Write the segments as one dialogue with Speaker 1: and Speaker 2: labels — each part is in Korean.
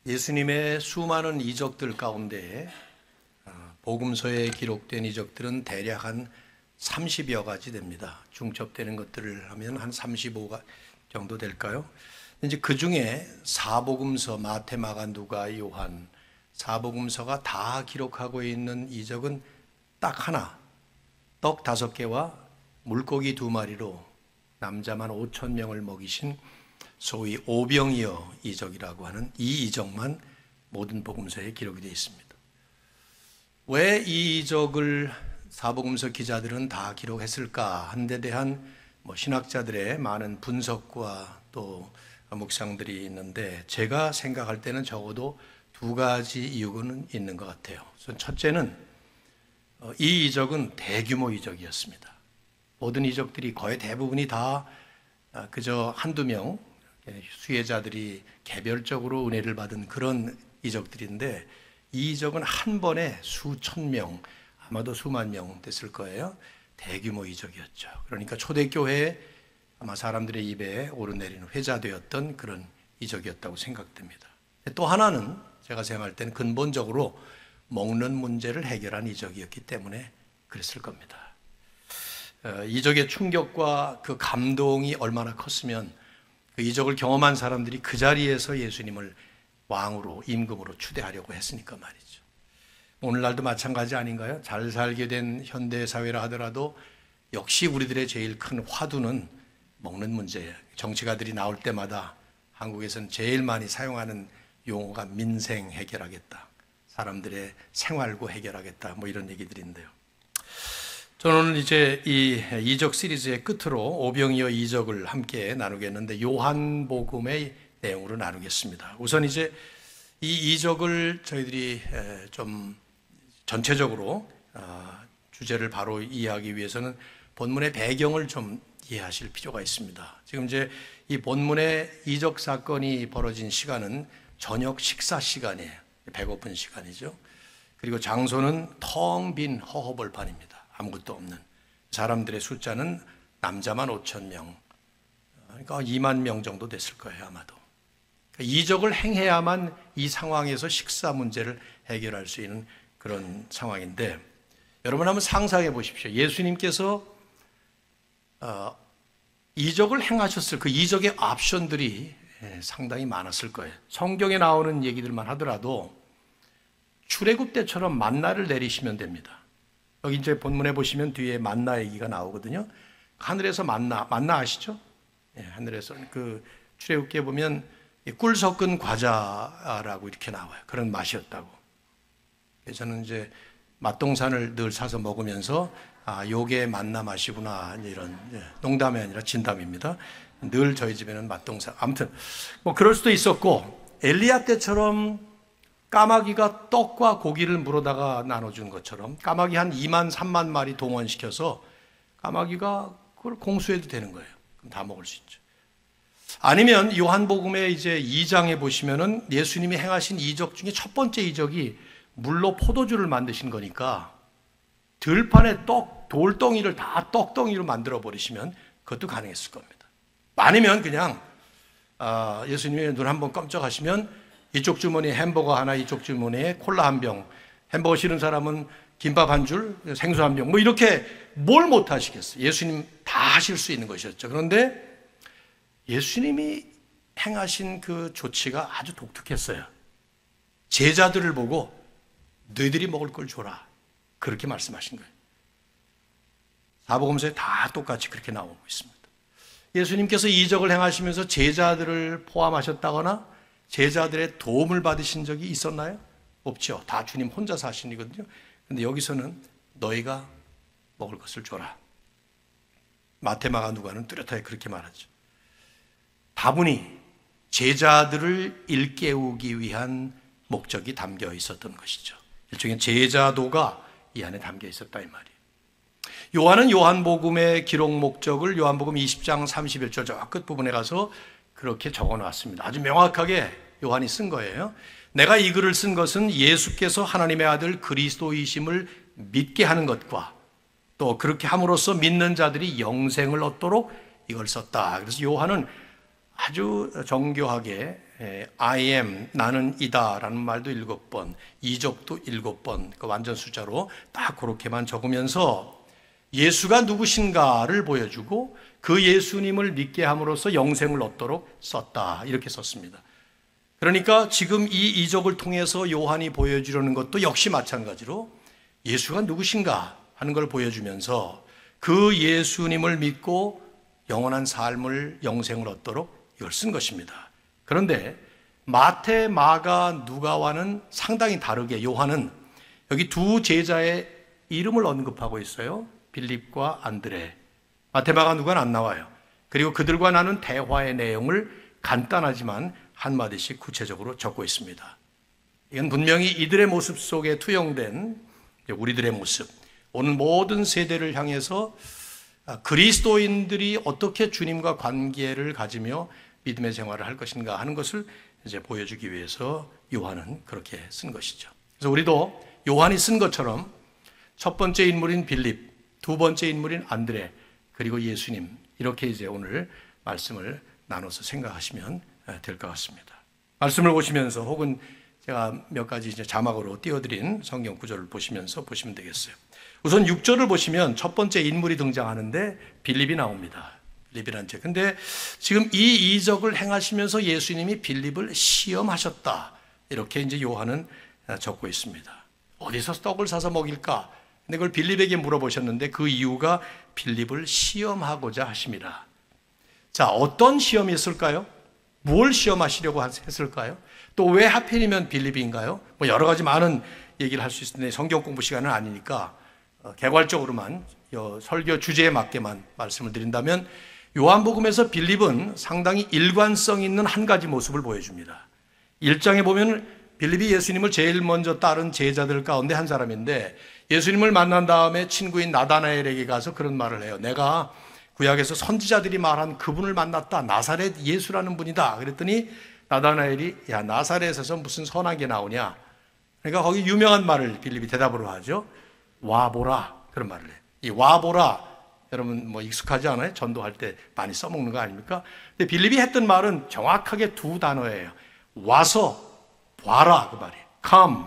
Speaker 1: 예수님의 수많은 이적들 가운데 복음서에 기록된 이적들은 대략 한 30여 가지 됩니다. 중첩되는 것들을 하면 한 35가 정도 될까요? 이제 그 중에 사복음서, 마태, 마가, 누가, 요한 사복음서가 다 기록하고 있는 이적은 딱 하나, 떡 5개와 물고기 2마리로 남자만 5천 명을 먹이신 소위 오병이어 이적이라고 하는 이 이적만 모든 복음서에 기록이 되어 있습니다. 왜 이 이적을 사복음서 기자들은 다 기록했을까 하는 데 대한 신학자들의 많은 분석과 또 묵상들이 있는데, 제가 생각할 때는 적어도 2가지 이유는 있는 것 같아요. 첫째는 이 이적은 대규모 이적이었습니다. 모든 이적들이 거의 대부분이 다 그저 한두 명 수혜자들이 개별적으로 은혜를 받은 그런 이적들인데, 이 이적은 한 번에 수천 명, 아마도 수만 명 됐을 거예요. 대규모 이적이었죠. 그러니까 초대교회에 아마 사람들의 입에 오르내리는 회자되었던 그런 이적이었다고 생각됩니다. 또 하나는 제가 생각할 때는 근본적으로 먹는 문제를 해결한 이적이었기 때문에 그랬을 겁니다. 이적의 충격과 그 감동이 얼마나 컸으면 그 이적을 경험한 사람들이 그 자리에서 예수님을 왕으로, 임금으로 추대하려고 했으니까 말이죠. 오늘날도 마찬가지 아닌가요? 잘 살게 된 현대사회라 하더라도 역시 우리들의 제일 큰 화두는 먹는 문제예요. 정치가들이 나올 때마다 한국에서는 제일 많이 사용하는 용어가 민생 해결하겠다, 사람들의 생활고 해결하겠다, 이런 얘기들인데요. 저는 오늘 이제 이 이적 시리즈의 끝으로 오병이어 이적을 함께 나누겠는데, 요한복음의 내용으로 나누겠습니다. 우선 이제 이 이적을 저희들이 좀 전체적으로 주제를 바로 이해하기 위해서는 본문의 배경을 좀 이해하실 필요가 있습니다. 지금 이제 이 본문의 이적 사건이 벌어진 시간은 저녁 식사 시간이에요. 배고픈 시간이죠. 그리고 장소는 텅 빈 허허벌판입니다. 아무것도 없는. 사람들의 숫자는 남자만 5천 명, 그러니까 2만 명 정도 됐을 거예요, 아마도. 이적을 행해야만 이 상황에서 식사 문제를 해결할 수 있는 그런 상황인데, 여러분 한번 상상해 보십시오. 예수님께서 이적을 행하셨을 그 이적의 옵션들이 상당히 많았을 거예요. 성경에 나오는 얘기들만 하더라도 출애굽 때처럼 만나를 내리시면 됩니다. 여기 이제 본문에 보시면 뒤에 만나 얘기가 나오거든요. 하늘에서 만나 아시죠? 하늘에서 그 출애굽기에 보면 꿀 섞은 과자라고 이렇게 나와요. 그런 맛이었다고. 저는 이제 맛동산을 늘 사서 먹으면서 요게 만나 맛이구나, 이런 농담이 아니라 진담입니다. 늘 저희 집에는 맛동산. 아무튼 그럴 수도 있었고, 엘리야 때처럼 까마귀가 떡과 고기를 물어다가 나눠준 것처럼 까마귀 한 2만 3만 마리 동원시켜서 까마귀가 그걸 공수해도 되는 거예요. 그럼 다 먹을 수 있죠. 아니면 요한복음의 이제 2장에 보시면은 예수님이 행하신 이적 중에 첫 번째 이적이 물로 포도주를 만드신 거니까 들판에 돌덩이를 다 떡덩이로 만들어 버리시면 그것도 가능했을 겁니다. 아니면 그냥 예수님이 눈 한번 깜짝하시면 이쪽 주머니에 햄버거 하나, 이쪽 주머니에 콜라 한 병, 햄버거 싫은 사람은 김밥 한 줄, 생수 한 병, 이렇게 뭘 못 하시겠어요. 예수님 다 하실 수 있는 것이었죠. 그런데 예수님이 행하신 그 조치가 아주 독특했어요. 제자들을 보고 너희들이 먹을 걸 줘라, 그렇게 말씀하신 거예요. 사복음서에 다 똑같이 그렇게 나오고 있습니다. 예수님께서 이적을 행하시면서 제자들을 포함하셨다거나 제자들의 도움을 받으신 적이 있었나요? 없죠. 다 주님 혼자서 하신 일이거든요. 그런데 여기서는 너희가 먹을 것을 줘라. 마태, 마가, 누가는 뚜렷하게 그렇게 말하죠. 다분히 제자들을 일깨우기 위한 목적이 담겨 있었던 것이죠. 일종의 제자도가 이 안에 담겨 있었다, 이 말이에요. 요한은 요한복음의 기록 목적을 요한복음 20장 31절 저 끝부분에 가서 그렇게 적어놨습니다. 아주 명확하게 요한이 쓴 거예요. 내가 이 글을 쓴 것은 예수께서 하나님의 아들 그리스도이심을 믿게 하는 것과 또 그렇게 함으로써 믿는 자들이 영생을 얻도록 이걸 썼다. 그래서 요한은 아주 정교하게 I am, 나는 이다라는 말도 7번, 이적도 7번, 그 완전 숫자로 딱 그렇게만 적으면서 예수가 누구신가를 보여주고 그 예수님을 믿게 함으로써 영생을 얻도록 썼다, 이렇게 썼습니다. 그러니까 지금 이 이적을 통해서 요한이 보여주려는 것도 역시 마찬가지로 예수가 누구신가 하는 걸 보여주면서 그 예수님을 믿고 영원한 삶을, 영생을 얻도록 이걸 쓴 것입니다. 그런데 마태, 마가, 누가와는 상당히 다르게 요한은 여기 두 제자의 이름을 언급하고 있어요. 빌립과 안드레. 마태, 마가, 누가는 안 나와요. 그리고 그들과 나눈 대화의 내용을 간단하지만 한마디씩 구체적으로 적고 있습니다. 이건 분명히 이들의 모습 속에 투영된 우리들의 모습, 오늘 모든 세대를 향해서 그리스도인들이 어떻게 주님과 관계를 가지며 믿음의 생활을 할 것인가 하는 것을 이제 보여주기 위해서 요한은 그렇게 쓴 것이죠. 그래서 우리도 요한이 쓴 것처럼 첫 번째 인물인 빌립, 두 번째 인물인 안드레, 그리고 예수님, 이렇게 이제 오늘 말씀을 나눠서 생각하시면 될 것 같습니다. 말씀을 보시면서 혹은 제가 몇 가지 이제 자막으로 띄워드린 성경 구절을 보시면서 보시면 되겠어요. 우선 6절을 보시면 첫 번째 인물이 등장하는데 빌립이 나옵니다. 빌립이라는 책. 근데 지금 이 이적을 행하시면서 예수님이 빌립을 시험하셨다, 이렇게 이제 요한은 적고 있습니다. 어디서 떡을 사서 먹일까? 근데 그걸 빌립에게 물어보셨는데 그 이유가 빌립을 시험하고자 하심이라. 자, 어떤 시험이 있을까요? 뭘 시험하시려고 했을까요? 또 왜 하필이면 빌립인가요? 뭐 여러 가지 많은 얘기를 할 수 있는데 성경 공부 시간은 아니니까 개괄적으로만 설교 주제에 맞게만 말씀을 드린다면, 요한복음에서 빌립은 상당히 일관성 있는 한 가지 모습을 보여줍니다. 1장에 보면 빌립이 예수님을 제일 먼저 따른 제자들 가운데 한 사람인데, 예수님을 만난 다음에 친구인 나다나엘에게 가서 그런 말을 해요. 내가 구약에서 선지자들이 말한 그분을 만났다. 나사렛 예수라는 분이다. 그랬더니 나다나엘이 야, 나사렛에서 무슨 선한 게 나오냐. 그러니까 거기 유명한 말을 빌립이 대답으로 하죠. 와보라, 그런 말을 해요. 이 와보라, 여러분 뭐 익숙하지 않아요? 전도할 때 많이 써먹는 거 아닙니까? 근데 빌립이 했던 말은 정확하게 두 단어예요. 와서 봐라, 그 말이에요. Come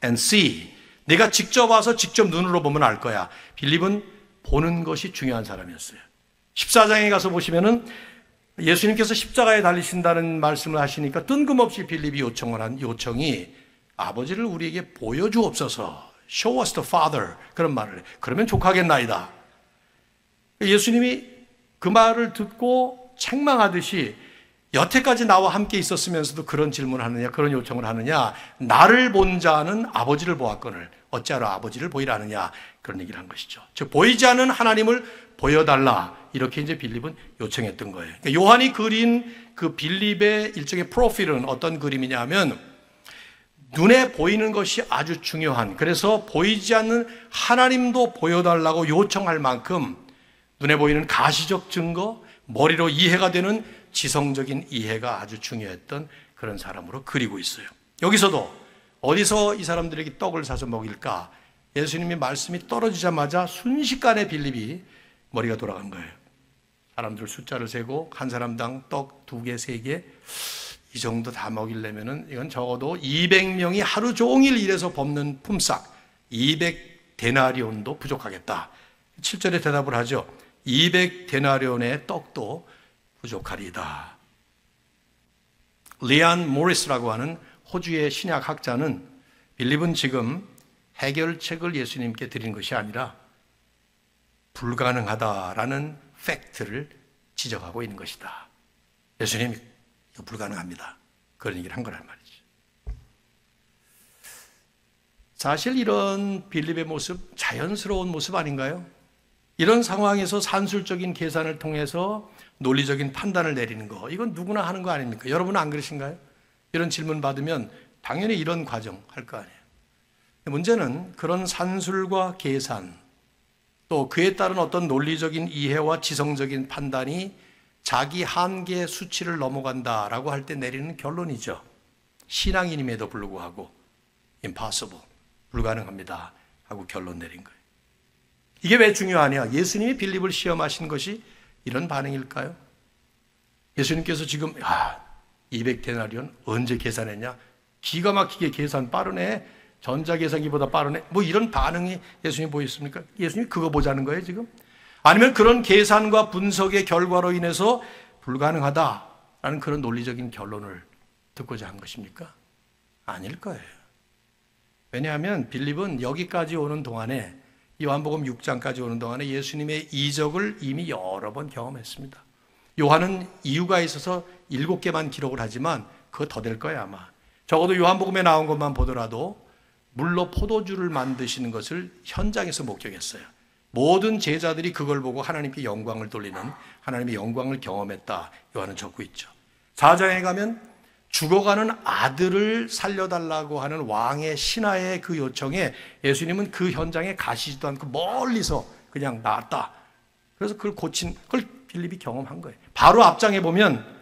Speaker 1: and see. 내가 직접 와서 직접 눈으로 보면 알 거야. 빌립은 보는 것이 중요한 사람이었어요. 14장에 가서 보시면은 예수님께서 십자가에 달리신다는 말씀을 하시니까 뜬금없이 빌립이 요청을 한 요청이 아버지를 우리에게 보여주옵소서. Show us the Father. 그런 말을 해. 그러면 족하겠나이다. 예수님이 그 말을 듣고 책망하듯이 여태까지 나와 함께 있었으면서도 그런 질문을 하느냐, 그런 요청을 하느냐. 나를 본 자는 아버지를 보았거늘 어찌하러 아버지를 보이라 하느냐. 그런 얘기를 한 것이죠. 즉 보이지 않는 하나님을 보여달라. 이렇게 이제 빌립은 요청했던 거예요. 그러니까 요한이 그린 그 빌립의 일종의 프로필은 어떤 그림이냐 하면 눈에 보이는 것이 아주 중요한, 그래서 보이지 않는 하나님도 보여달라고 요청할 만큼 눈에 보이는 가시적 증거, 머리로 이해가 되는 지성적인 이해가 아주 중요했던 그런 사람으로 그리고 있어요. 여기서도 어디서 이 사람들에게 떡을 사서 먹일까? 예수님의 말씀이 떨어지자마자 순식간에 빌립이 머리가 돌아간 거예요. 사람들 숫자를 세고 한 사람당 떡 2개, 3개, 이 정도 다 먹이려면은 이건 적어도 200명이 하루 종일 일해서 법는 품삯 200데나리온도 부족하겠다. 7절에 대답을 하죠. 200데나리온의 떡도 부족하리이다. 리안 모리스라고 하는 호주의 신약 학자는 빌립은 지금 해결책을 예수님께 드린 것이 아니라 불가능하다라는 팩트를 지적하고 있는 것이다. 예수님이 이거 불가능합니다. 그런 얘기를 한 거란 말이죠. 사실 이런 빌립의 모습, 자연스러운 모습 아닌가요? 이런 상황에서 산술적인 계산을 통해서 논리적인 판단을 내리는 거, 이건 누구나 하는 거 아닙니까? 여러분은 안 그러신가요? 이런 질문 받으면 당연히 이런 과정 할 거 아니에요. 문제는 그런 산술과 계산, 또 그에 따른 어떤 논리적인 이해와 지성적인 판단이 자기 한계 수치를 넘어간다라고 할 때 내리는 결론이죠. 신앙인임에도 불구하고 impossible, 불가능합니다 하고 결론 내린 거예요. 이게 왜 중요하냐? 예수님이 빌립을 시험하신 것이 이런 반응일까요? 예수님께서 지금 200데나리온 언제 계산했냐? 기가 막히게 계산 빠르네. 전자계산기보다 빠르네. 뭐 이런 반응이 예수님이 보였습니까? 예수님이 그거 보자는 거예요, 지금? 아니면 그런 계산과 분석의 결과로 인해서 불가능하다라는 그런 논리적인 결론을 듣고자 한 것입니까? 아닐 거예요. 왜냐하면 빌립은 여기까지 오는 동안에, 요한복음 6장까지 오는 동안에 예수님의 이적을 이미 여러 번 경험했습니다. 요한은 이유가 있어서 7개만 기록을 하지만 그거 더 될 거예요, 아마. 적어도 요한복음에 나온 것만 보더라도 물로 포도주를 만드시는 것을 현장에서 목격했어요. 모든 제자들이 그걸 보고 하나님께 영광을 돌리는 하나님의 영광을 경험했다. 요한은 적고 있죠. 4장에 가면 죽어가는 아들을 살려달라고 하는 왕의 신하의 그 요청에 예수님은 그 현장에 가시지도 않고 멀리서 그냥 나왔다. 그래서 그걸 고친, 그걸 빌립이 경험한 거예요. 바로 앞장에 보면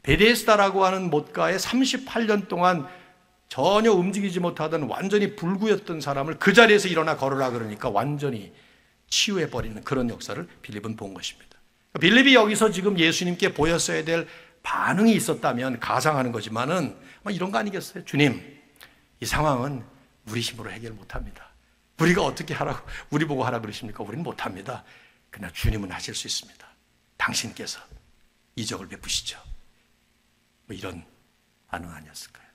Speaker 1: 베데스다라고 하는 못가에 38년 동안 전혀 움직이지 못하던 완전히 불구였던 사람을 그 자리에서 일어나 걸으라 그러니까 완전히 치유해버리는 그런 역사를 빌립은 본 것입니다. 빌립이 여기서 지금 예수님께 보였어야 될 반응이 있었다면 가상하는 거지만은 이런 거 아니겠어요? 주님, 이 상황은 우리 힘으로 해결 못합니다. 우리가 어떻게 하라고, 우리 보고 하라 그러십니까? 우리는 못합니다. 그러나 주님은 하실 수 있습니다. 당신께서 이적을 베푸시죠. 뭐 이런 반응 아니었을까요?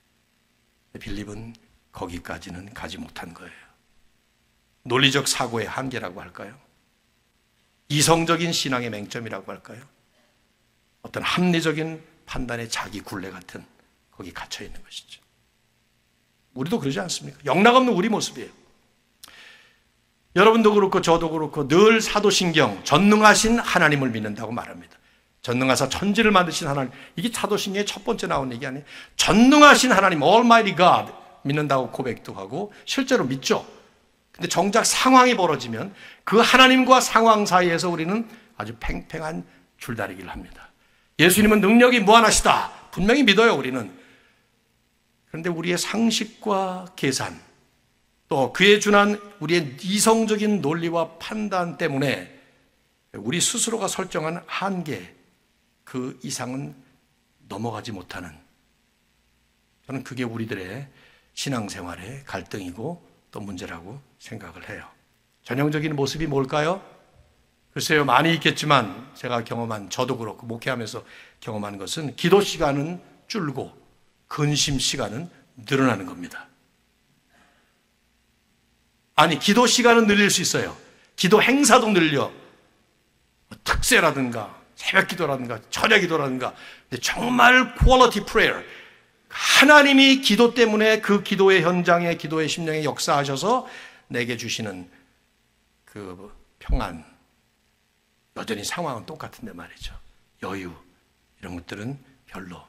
Speaker 1: 빌립은 거기까지는 가지 못한 거예요. 논리적 사고의 한계라고 할까요? 이성적인 신앙의 맹점이라고 할까요? 어떤 합리적인 판단의 자기 굴레 같은 거기 갇혀 있는 것이죠. 우리도 그러지 않습니까? 영락없는 우리 모습이에요. 여러분도 그렇고 저도 그렇고 늘 사도신경, 전능하신 하나님을 믿는다고 말합니다. 전능하사 천지를 만드신 하나님, 이게 사도신경의 첫 번째 나온 얘기 아니에요? 전능하신 하나님, Almighty God 믿는다고 고백도 하고 실제로 믿죠. 근데 정작 상황이 벌어지면 그 하나님과 상황 사이에서 우리는 아주 팽팽한 줄다리기를 합니다. 예수님은 능력이 무한하시다. 분명히 믿어요, 우리는. 그런데 우리의 상식과 계산, 또 그에 준한 우리의 이성적인 논리와 판단 때문에 우리 스스로가 설정한 한계, 그 이상은 넘어가지 못하는, 저는 그게 우리들의 신앙생활의 갈등이고 또 문제라고 생각을 해요. 전형적인 모습이 뭘까요? 글쎄요, 많이 있겠지만 제가 경험한, 저도 그렇고 목회하면서 경험한 것은 기도 시간은 줄고 근심 시간은 늘어나는 겁니다. 아니, 기도 시간은 늘릴 수 있어요. 기도 행사도 늘려. 특세라든가 새벽 기도라든가 저녁 기도라든가. 근데 정말 퀄리티 프레이어, 하나님이 기도 때문에 그 기도의 현장에, 기도의 심령에 역사하셔서 내게 주시는 그 평안, 여전히 상황은 똑같은데 말이죠. 여유, 이런 것들은 별로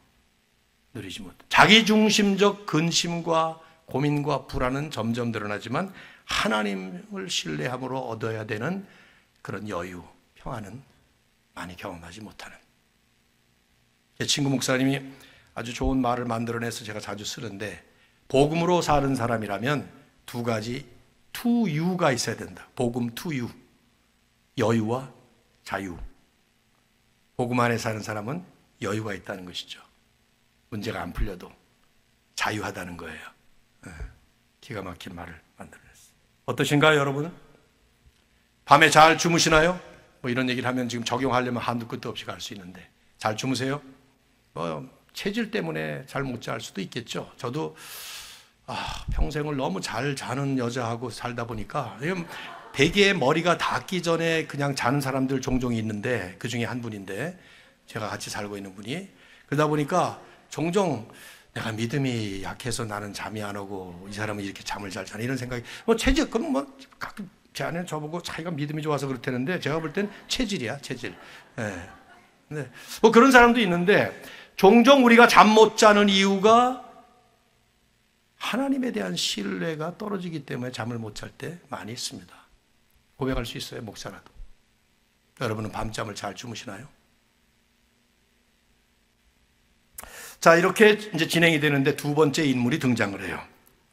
Speaker 1: 누리지 못. 자기중심적 근심과 고민과 불안은 점점 늘어나지만 하나님을 신뢰함으로 얻어야 되는 그런 여유, 평안은 많이 경험하지 못하는. 제 친구 목사님이 아주 좋은 말을 만들어내서 제가 자주 쓰는데, 복음으로 사는 사람이라면 두 가지, 투유가 있어야 된다. 복음 투유, 여유와 자유. 복음 안에 사는 사람은 여유가 있다는 것이죠. 문제가 안 풀려도 자유하다는 거예요. 기가 막힌 말을 만들어냈어요. 어떠신가요, 여러분? 밤에 잘 주무시나요? 뭐 이런 얘기를 하면 지금 적용하려면 한두 끝도 없이 갈 수 있는데, 잘 주무세요? 체질 때문에 잘 못 잘 수도 있겠죠. 저도 평생을 너무 잘 자는 여자하고 살다 보니까 베개에 머리가 닿기 전에 그냥 자는 사람들 종종 있는데, 그 중에 한 분인데 제가 같이 살고 있는 분이, 그러다 보니까 종종 내가 믿음이 약해서 나는 잠이 안 오고 이 사람은 이렇게 잠을 잘 자네, 이런 생각이, 체질, 그럼 가끔 제 아내는 저보고 자기가 믿음이 좋아서 그렇다는데 제가 볼 땐 체질이야, 체질. 네. 네. 그런 사람도 있는데, 종종 우리가 잠 못 자는 이유가 하나님에 대한 신뢰가 떨어지기 때문에 잠을 못 잘 때 많이 있습니다. 고백할 수 있어요, 목사라도. 여러분은 밤잠을 잘 주무시나요? 자, 이렇게 이제 진행이 되는데 두 번째 인물이 등장을 해요.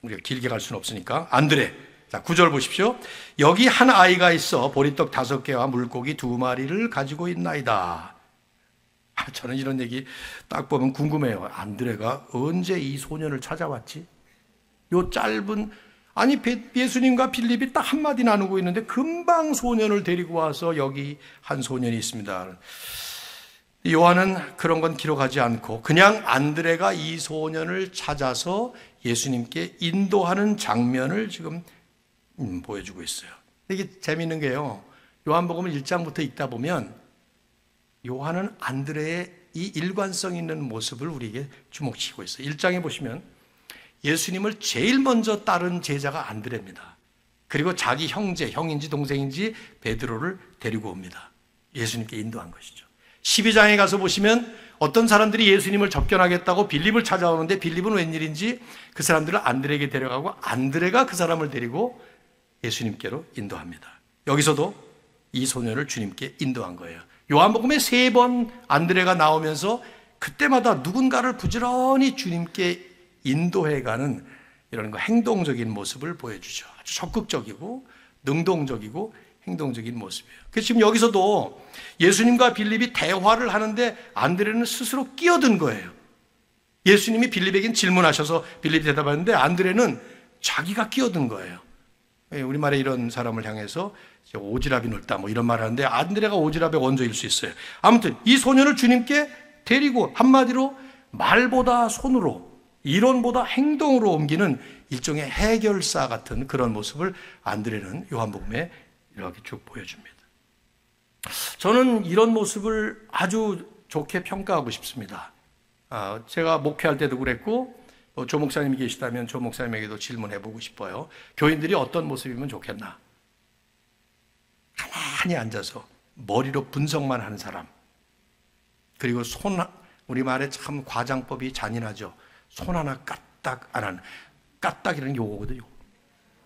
Speaker 1: 우리가 길게 갈 수는 없으니까. 안드레. 자, 9절 보십시오. 여기 한 아이가 있어 보리떡 5개와 물고기 2마리를 가지고 있나이다. 저는 이런 얘기 딱 보면 궁금해요. 안드레가 언제 이 소년을 찾아왔지? 요 짧은, 아니 예수님과 빌립이 딱 한마디 나누고 있는데 금방 소년을 데리고 와서 여기 한 소년이 있습니다. 요한은 그런 건 기록하지 않고 그냥 안드레가 이 소년을 찾아서 예수님께 인도하는 장면을 지금 보여주고 있어요. 이게 재미있는 게요, 요한복음 1장부터 읽다 보면 요한은 안드레의 이 일관성 있는 모습을 우리에게 주목시키고 있어요. 1장에 보시면 예수님을 제일 먼저 따른 제자가 안드레입니다. 그리고 자기 형제, 형인지 동생인지 베드로를 데리고 옵니다. 예수님께 인도한 것이죠. 12장에 가서 보시면 어떤 사람들이 예수님을 접견하겠다고 빌립을 찾아오는데 빌립은 웬일인지 그 사람들을 안드레에게 데려가고 안드레가 그 사람을 데리고 예수님께로 인도합니다. 여기서도 이 소년을 주님께 인도한 거예요. 요한복음에 3번 안드레가 나오면서 그때마다 누군가를 부지런히 주님께 인도해가는 이런 행동적인 모습을 보여주죠. 아주 적극적이고 능동적이고 행동적인 모습이에요. 그래서 지금 여기서도 예수님과 빌립이 대화를 하는데 안드레는 스스로 끼어든 거예요. 예수님이 빌립에게 질문하셔서 빌립이 대답하는데 안드레는 자기가 끼어든 거예요. 우리말에 이런 사람을 향해서 오지랖이 넓다 뭐 이런 말을 하는데 안드레가 오지랖의 원조일 수 있어요. 아무튼 이 소년을 주님께 데리고 한마디로 말보다 손으로, 이론보다 행동으로 옮기는 일종의 해결사 같은 그런 모습을 안드레는 요한복음에 이렇게 쭉 보여줍니다. 저는 이런 모습을 아주 좋게 평가하고 싶습니다. 제가 목회할 때도 그랬고 조 목사님이 계시다면 조 목사님에게도 질문해 보고 싶어요. 교인들이 어떤 모습이면 좋겠나? 가만히 앉아서 머리로 분석만 하는 사람, 그리고 우리 말에 참 과장법이 잔인하죠. 손 하나 까딱 안 하는, 까딱이라는 요거거든요.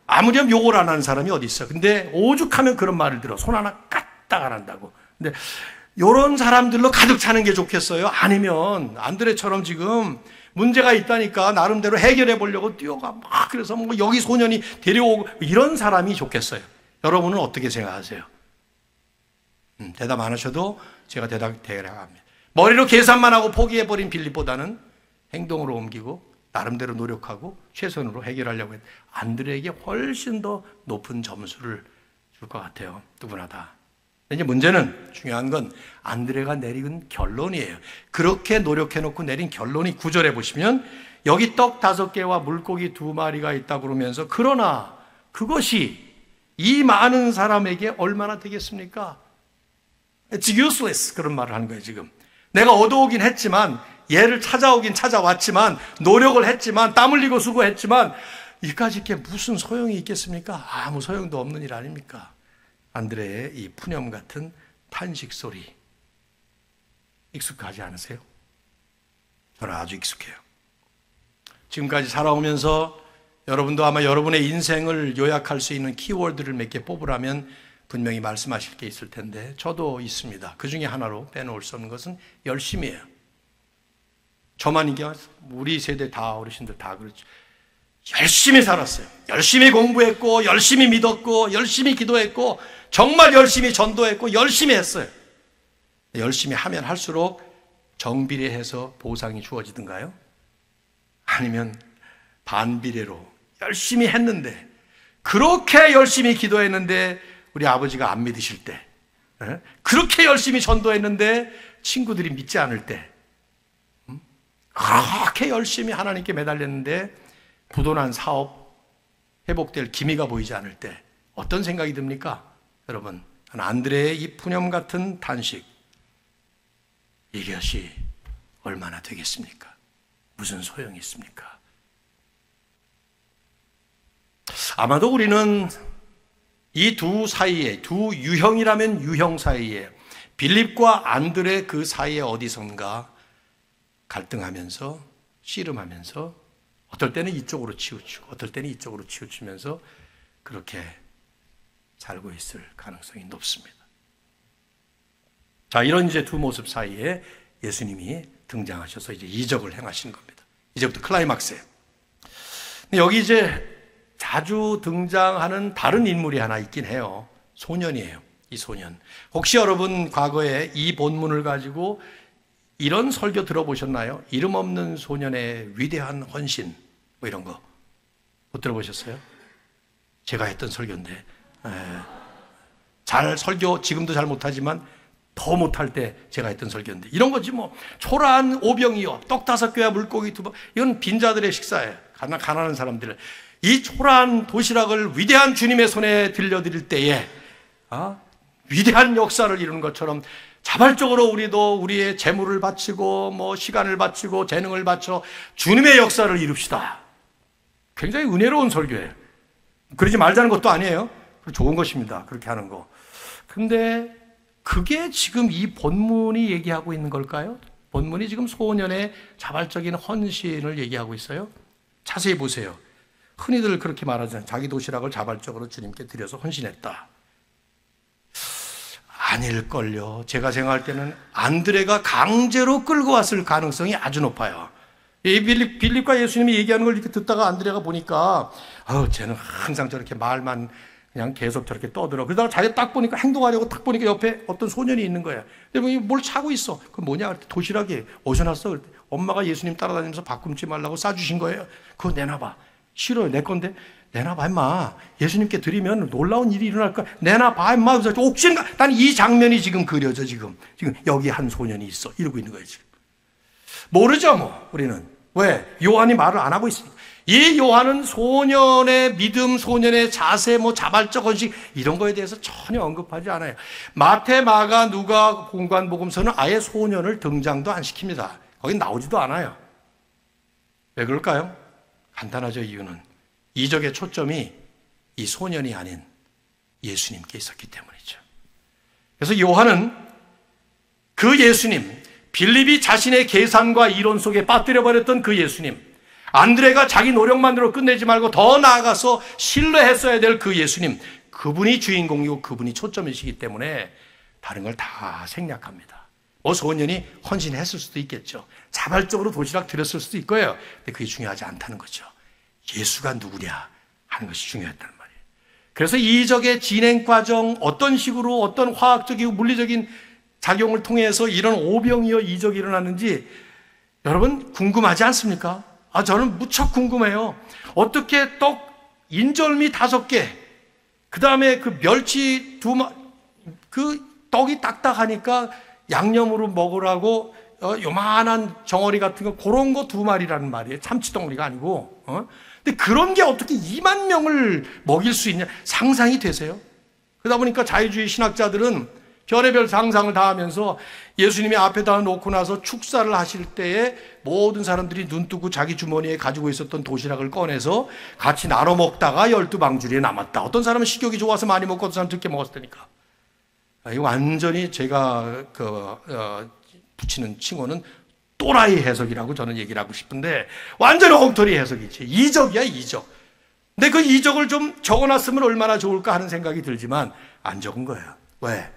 Speaker 1: 아무리 하면 요걸 안 하는 사람이 어디 있어. 근데 오죽하면 그런 말을 들어. 손 하나 까딱 안 한다고. 근데 요런 사람들로 가득 차는 게 좋겠어요? 아니면 안드레처럼 지금 문제가 있다니까 나름대로 해결해 보려고 뛰어가 막, 그래서 뭐 여기 소년이 데려오고 이런 사람이 좋겠어요? 여러분은 어떻게 생각하세요? 대답 안 하셔도 제가 대답합니다. 머리로 계산만 하고 포기해버린 빌립보다는 행동으로 옮기고 나름대로 노력하고 최선으로 해결하려고 했는데 안드레에게 훨씬 더 높은 점수를 줄 것 같아요. 누구나 다. 이제 문제는, 중요한 건 안드레가 내린 결론이에요. 그렇게 노력해놓고 내린 결론이 9절에 보시면 여기 떡 5개와 물고기 2마리가 있다고 그러면서 그러나 그것이 이 많은 사람에게 얼마나 되겠습니까? It's useless. 그런 말을 하는 거예요. 지금 내가 얻어오긴 했지만, 얘를 찾아오긴 찾아왔지만, 노력을 했지만, 땀 흘리고 수고했지만 이까짓 게 무슨 소용이 있겠습니까? 아무 소용도 없는 일 아닙니까? 안드레의 이 푸념 같은 탄식 소리 익숙하지 않으세요? 저는 아주 익숙해요. 지금까지 살아오면서 여러분도 아마 여러분의 인생을 요약할 수 있는 키워드를 몇 개 뽑으라면 분명히 말씀하실 게 있을 텐데 저도 있습니다. 그 중에 하나로 빼놓을 수 없는 것은 열심이에요. 저만 이게 우리 세대 다 어르신들 다 그렇죠. 열심히 살았어요. 열심히 공부했고 열심히 믿었고 열심히 기도했고 정말 열심히 전도했고 열심히 했어요. 열심히 하면 할수록 정비례해서 보상이 주어지던가요? 아니면 반비례로 열심히 했는데, 그렇게 열심히 기도했는데 우리 아버지가 안 믿으실 때, 그렇게 열심히 전도했는데 친구들이 믿지 않을 때, 그렇게 열심히 하나님께 매달렸는데 부도난 사업 회복될 기미가 보이지 않을 때 어떤 생각이 듭니까? 여러분, 안드레의 이 푸념 같은 탄식, 이것이 얼마나 되겠습니까? 무슨 소용이 있습니까? 아마도 우리는 이 두 사이에, 두 유형이라면 유형 사이에, 빌립과 안드레 그 사이에 어디선가 갈등하면서 씨름하면서 어떨 때는 이쪽으로 치우치고 어떨 때는 이쪽으로 치우치면서 그렇게 살고 있을 가능성이 높습니다. 자, 이런 이제 두 모습 사이에 예수님이 등장하셔서 이제 이적을 행하신 겁니다. 이제부터 클라이막스예요. 여기 이제 자주 등장하는 다른 인물이 하나 있긴 해요. 소년이에요. 이 소년. 혹시 여러분 과거에 이 본문을 가지고 이런 설교 들어보셨나요? 이름 없는 소년의 위대한 헌신, 뭐 이런 거. 못 들어보셨어요? 제가 했던 설교인데. 잘 설교 지금도 잘 못하지만 더 못할 때 제가 했던 설교인데 이런 거지 뭐. 초라한 오병이어 떡 5개와 물고기 2번, 이건 빈자들의 식사예요. 가난한 사람들. 이 초라한 도시락을 위대한 주님의 손에 들려드릴 때에 위대한 역사를 이루는 것처럼 자발적으로 우리도 우리의 재물을 바치고 뭐 시간을 바치고 재능을 바쳐 주님의 역사를 이룹시다. 굉장히 은혜로운 설교예요. 그러지 말자는 것도 아니에요. 좋은 것입니다. 그렇게 하는 거. 근데 그게 지금 이 본문이 얘기하고 있는 걸까요? 본문이 지금 소년의 자발적인 헌신을 얘기하고 있어요. 자세히 보세요. 흔히들 그렇게 말하잖아요. 자기 도시락을 자발적으로 주님께 드려서 헌신했다. 아닐걸요. 제가 생각할 때는 안드레가 강제로 끌고 왔을 가능성이 아주 높아요. 이 빌립과 예수님이 얘기하는 걸 이렇게 듣다가 안드레가 보니까 쟤는 항상 저렇게 말만 그냥 계속 저렇게 떠들어. 그러다가 자기 딱 보니까 행동하려고 딱 보니까 옆에 어떤 소년이 있는 거야. 근데 뭘 차고 있어. 그건 뭐냐? 도시락이 어디서 났어? 엄마가 예수님 따라다니면서 밥 굶지 말라고 싸주신 거예요. 그거 내놔봐. 싫어요. 내 건데. 내놔봐 임마. 예수님께 드리면 놀라운 일이 일어날 거야. 내놔봐 임마. 그래서 옥신가. 난 이 장면이 지금 그려져. 지금 여기 한 소년이 있어. 이러고 있는 거예요 지금. 모르죠 뭐 우리는. 왜? 요한이 말을 안 하고 있으니까. 이 요한은 소년의 믿음, 소년의 자세, 뭐 자발적 헌신 이런 거에 대해서 전혀 언급하지 않아요. 마태, 마가, 누가, 공관복음서는 아예 소년을 등장도 안 시킵니다. 거긴 나오지도 않아요. 왜 그럴까요? 간단하죠. 이유는 이적의 초점이 이 소년이 아닌 예수님께 있었기 때문이죠. 그래서 요한은 그 예수님, 빌립이 자신의 계산과 이론 속에 빠뜨려버렸던 그 예수님, 안드레가 자기 노력만으로 끝내지 말고 더 나아가서 신뢰했어야 될 그 예수님, 그분이 주인공이고 그분이 초점이시기 때문에 다른 걸 다 생략합니다. 뭐 소년이 헌신했을 수도 있겠죠. 자발적으로 도시락 드렸을 수도 있고요. 근데 그게 중요하지 않다는 거죠. 예수가 누구냐 하는 것이 중요했다는 말이에요. 그래서 이적의 진행 과정, 어떤 식으로 어떤 화학적이고 물리적인 작용을 통해서 이런 오병이어 이적이 일어났는지 여러분 궁금하지 않습니까? 저는 무척 궁금해요. 어떻게 떡 인절미 5개, 그 다음에 그 멸치 그 떡이 딱딱하니까 양념으로 먹으라고 요만한 정어리 같은 거 그런 거 2마리라는 말이에요. 참치 덩어리가 아니고. 근데 그런 게 어떻게 2만 명을 먹일 수 있냐? 상상이 되세요? 그러다 보니까 자유주의 신학자들은 별의별 상상을 다 하면서 예수님이 앞에다 놓고 나서 축사를 하실 때에 모든 사람들이 눈 뜨고 자기 주머니에 가지고 있었던 도시락을 꺼내서 같이 나눠 먹다가 12방주리에 남았다. 어떤 사람은 식욕이 좋아서 많이 먹고 어떤 사람은 적게 먹었을 테니까. 이거 완전히 제가 붙이는 칭호는 또라이 해석이라고 저는 얘기를 하고 싶은데 완전히 엉터리 해석이지. 이적이야 이적. 근데 그 이적을 좀 적어놨으면 얼마나 좋을까 하는 생각이 들지만 안 적은 거예요. 왜?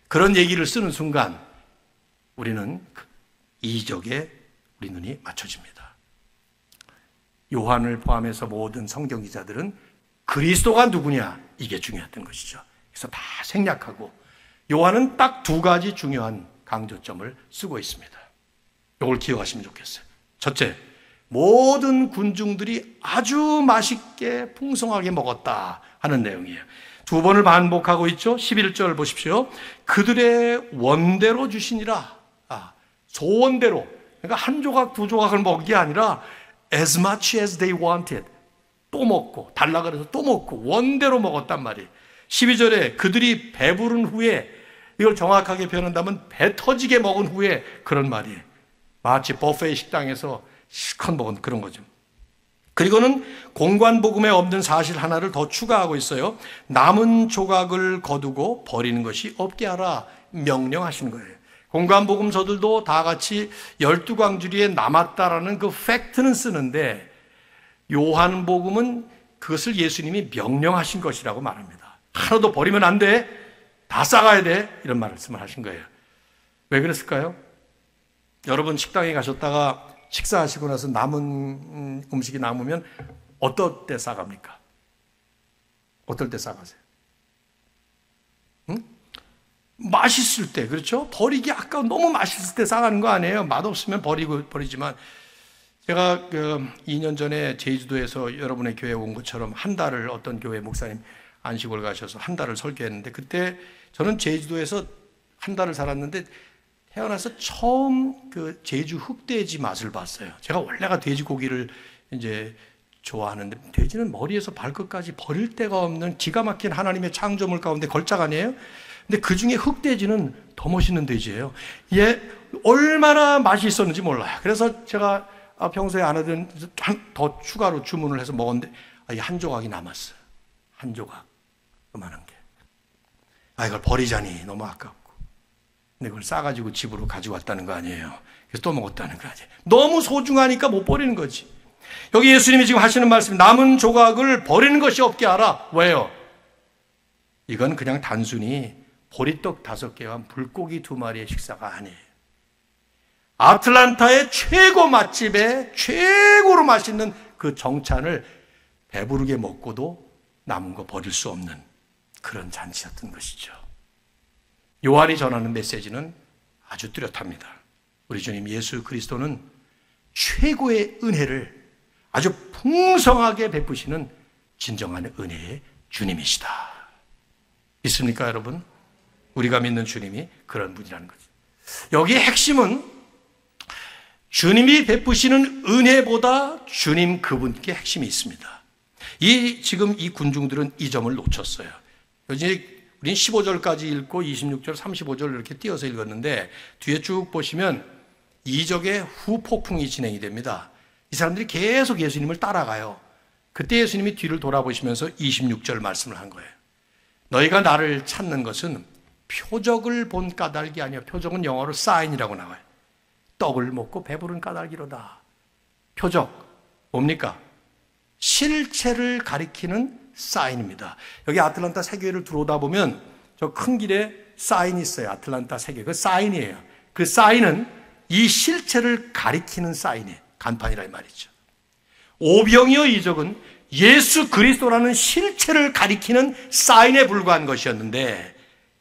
Speaker 1: 그런 얘기를 쓰는 순간 우리는 이적에 우리 눈이 맞춰집니다. 요한을 포함해서 모든 성경 기자들은 그리스도가 누구냐 이게 중요했던 것이죠. 그래서 다 생략하고 요한은 딱 2가지 중요한 강조점을 쓰고 있습니다. 이걸 기억하시면 좋겠어요. 첫째, 모든 군중들이 아주 맛있게 풍성하게 먹었다 하는 내용이에요. 2번을 반복하고 있죠. 11절 보십시오. 그들의 원대로 주시니라. 소원대로. 그러니까 한 조각 2조각을 먹은 게 아니라 as much as they wanted. 또 먹고 달라 그래서 또 먹고 원대로 먹었단 말이에요. 12절에 그들이 배부른 후에, 이걸 정확하게 표현한다면 배 터지게 먹은 후에 그런 말이에요. 마치 버페 식당에서 실컷 먹은 그런 거죠. 그리고는 공관복음에 없는 사실 하나를 더 추가하고 있어요. 남은 조각을 거두고 버리는 것이 없게 하라 명령하시는 거예요. 공관복음서들도 다 같이 12광주리에 남았다라는 그 팩트는 쓰는데 요한복음은 그것을 예수님이 명령하신 것이라고 말합니다. 하나도 버리면 안 돼. 다 싸가야 돼. 이런 말씀을 하신 거예요. 왜 그랬을까요? 여러분 식당에 가셨다가 식사하시고 나서 남은 음식이 남으면 어떨 때 싸갑니까? 어떨 때 싸가세요? 응? 맛있을 때, 그렇죠? 버리기 아까워. 너무 맛있을 때 싸가는 거 아니에요. 맛없으면 버리지만 제가 2년 전에 제주도에서 여러분의 교회에 온 것처럼 한 달을 어떤 교회 목사님 안식을 가셔서 한 달을 설교했는데, 그때 저는 제주도에서 한 달을 살았는데 태어나서 처음 그 제주 흑돼지 맛을 봤어요. 제가 원래가 돼지고기를 이제 좋아하는데, 돼지는 머리에서 발끝까지 버릴 데가 없는 기가 막힌 하나님의 창조물 가운데 걸작 아니에요? 근데 그 중에 흑돼지는 더 멋있는 돼지예요. 얘 얼마나 맛이 있었는지 몰라요. 그래서 제가 평소에 안 하던 더 추가로 주문을 해서 먹었는데 한 조각이 남았어요. 한 조각. 그만한 게. 이걸 버리자니 너무 아깝고. 근데 그걸 싸가지고 집으로 가져왔다는 거 아니에요. 그래서 또 먹었다는 거 아니에요. 너무 소중하니까 못 버리는 거지. 여기 예수님이 지금 하시는 말씀, 남은 조각을 버리는 것이 없게 하라. 왜요? 이건 그냥 단순히 보리떡 5개와 물고기 2마리의 식사가 아니에요. 아틀란타의 최고 맛집에 최고로 맛있는 그 정찬을 배부르게 먹고도 남은 거 버릴 수 없는 그런 잔치였던 것이죠. 요한이 전하는 메시지는 아주 뚜렷합니다. 우리 주님 예수 그리스도는 최고의 은혜를 아주 풍성하게 베푸시는 진정한 은혜의 주님이시다. 있습니까, 여러분? 우리가 믿는 주님이 그런 분이라는 거죠. 여기의 핵심은 주님이 베푸시는 은혜보다 주님 그분께 핵심이 있습니다. 지금 이 군중들은 이 점을 놓쳤어요. 이제 우린 15절까지 읽고 26절, 35절 이렇게 띄어서 읽었는데 뒤에 쭉 보시면 이적의 후폭풍이 진행이 됩니다. 이 사람들이 계속 예수님을 따라가요. 그때 예수님이 뒤를 돌아보시면서 26절 말씀을 한 거예요. 너희가 나를 찾는 것은 표적을 본 까닭이 아니야. 표적은 영어로 사인이라고 나와요. 떡을 먹고 배부른 까닭이로다. 표적 뭡니까? 실체를 가리키는 사인입니다. 여기 아틀란타 세교회를 들어오다 보면 저 큰 길에 사인이 있어요. 아틀란타 세교회. 그 사인이에요. 그 사인은 이 실체를 가리키는 사인이에요. 간판이라 이 말이죠. 오병이어 이적은 예수 그리스도라는 실체를 가리키는 사인에 불과한 것이었는데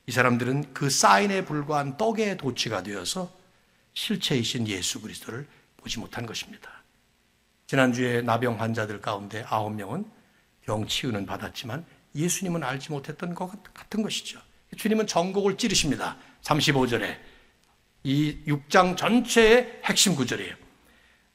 Speaker 1: 이 사람들은 그 사인에 불과한 떡의 도취가 되어서 실체이신 예수 그리스도를 보지 못한 것입니다. 지난주에 나병 환자들 가운데 9명은 병 치유는 받았지만 예수님은 알지 못했던 것 같은 것이죠. 주님은 전곡을 찌르십니다. 35절에 이 6장 전체의 핵심 구절이에요.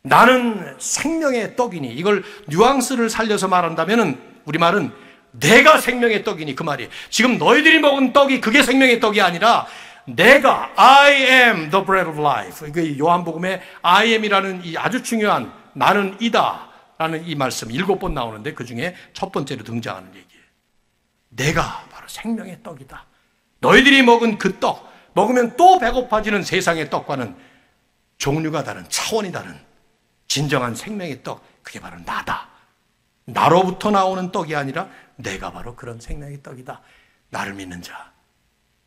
Speaker 1: 나는 생명의 떡이니, 이걸 뉘앙스를 살려서 말한다면 우리말은 내가 생명의 떡이니 그 말이에요. 지금 너희들이 먹은 떡이 그게 생명의 떡이 아니라 내가 I am the bread of life. 그 요한복음에 I am이라는 이 아주 중요한 나는 이다 라는 이 말씀 7번 나오는데 그 중에 첫 번째로 등장하는 얘기예요. 내가 바로 생명의 떡이다. 너희들이 먹은 그 떡, 먹으면 또 배고파지는 세상의 떡과는 종류가 다른, 차원이 다른 진정한 생명의 떡, 그게 바로 나다. 나로부터 나오는 떡이 아니라 내가 바로 그런 생명의 떡이다. 나를 믿는 자,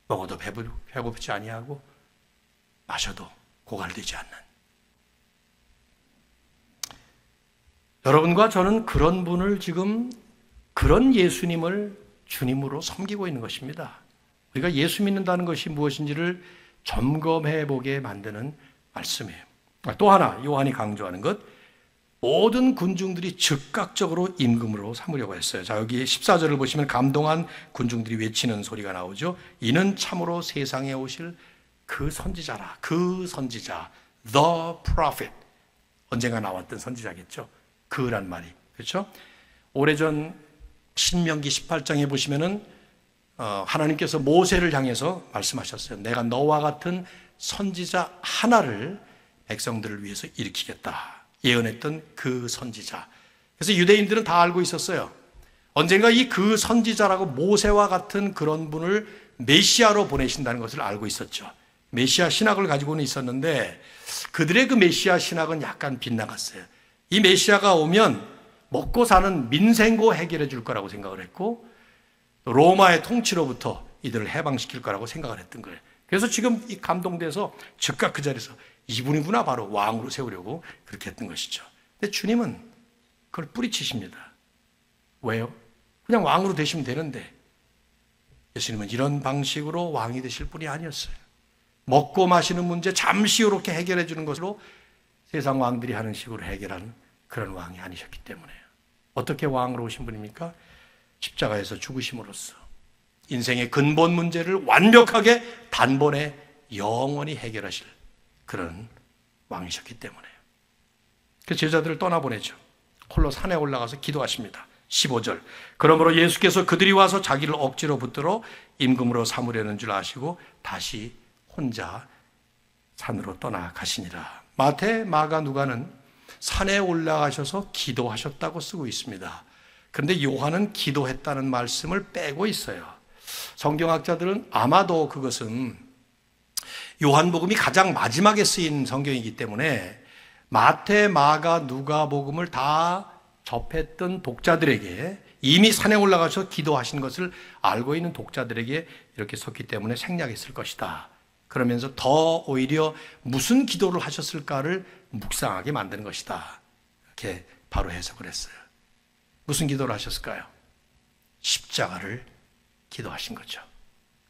Speaker 1: 먹어도 배고프지 아니하고 마셔도 고갈되지 않는. 여러분과 저는 그런 분을 지금, 그런 예수님을 주님으로 섬기고 있는 것입니다. 우리가 예수 믿는다는 것이 무엇인지를 점검해 보게 만드는 말씀이에요. 또 하나 요한이 강조하는 것, 모든 군중들이 즉각적으로 임금으로 삼으려고 했어요. 자, 여기 14절을 보시면 감동한 군중들이 외치는 소리가 나오죠. 이는 참으로 세상에 오실 그 선지자라. 그 선지자, the prophet. 언젠가 나왔던 선지자겠죠. 그란 말이. 그렇죠? 오래전 신명기 18장에 보시면은 하나님께서 모세를 향해서 말씀하셨어요. 내가 너와 같은 선지자 하나를 백성들을 위해서 일으키겠다. 예언했던 그 선지자. 그래서 유대인들은 다 알고 있었어요. 언젠가 이 그 선지자라고 모세와 같은 그런 분을 메시아로 보내신다는 것을 알고 있었죠. 메시아 신학을 가지고는 있었는데 그들의 그 메시아 신학은 약간 빗나갔어요. 이 메시아가 오면 먹고 사는 민생고 해결해 줄 거라고 생각을 했고 로마의 통치로부터 이들을 해방시킬 거라고 생각을 했던 거예요. 그래서 지금 이 감동돼서 즉각 그 자리에서 이분이구나 바로 왕으로 세우려고 그렇게 했던 것이죠. 근데 주님은 그걸 뿌리치십니다. 왜요? 그냥 왕으로 되시면 되는데 예수님은 이런 방식으로 왕이 되실 분이 아니었어요. 먹고 마시는 문제 잠시 이렇게 해결해 주는 것으로 세상 왕들이 하는 식으로 해결하는 그런 왕이 아니셨기 때문에요. 어떻게 왕으로 오신 분입니까? 십자가에서 죽으심으로써 인생의 근본 문제를 완벽하게 단번에 영원히 해결하실 그런 왕이셨기 때문에요. 그 제자들을 떠나보내죠. 홀로 산에 올라가서 기도하십니다. 15절. 그러므로 예수께서 그들이 와서 자기를 억지로 붙들어 임금으로 삼으려는 줄 아시고 다시 혼자 산으로 떠나가시니라. 마태, 마가, 누가는 산에 올라가셔서 기도하셨다고 쓰고 있습니다. 그런데 요한은 기도했다는 말씀을 빼고 있어요. 성경학자들은 아마도 그것은 요한복음이 가장 마지막에 쓰인 성경이기 때문에 마태, 마가, 누가복음을 다 접했던 독자들에게 이미 산에 올라가서 기도하신 것을 알고 있는 독자들에게 이렇게 썼기 때문에 생략했을 것이다. 그러면서 더 오히려 무슨 기도를 하셨을까를 묵상하게 만드는 것이다. 이렇게 바로 해석을 했어요. 무슨 기도를 하셨을까요? 십자가를 기도하신 거죠.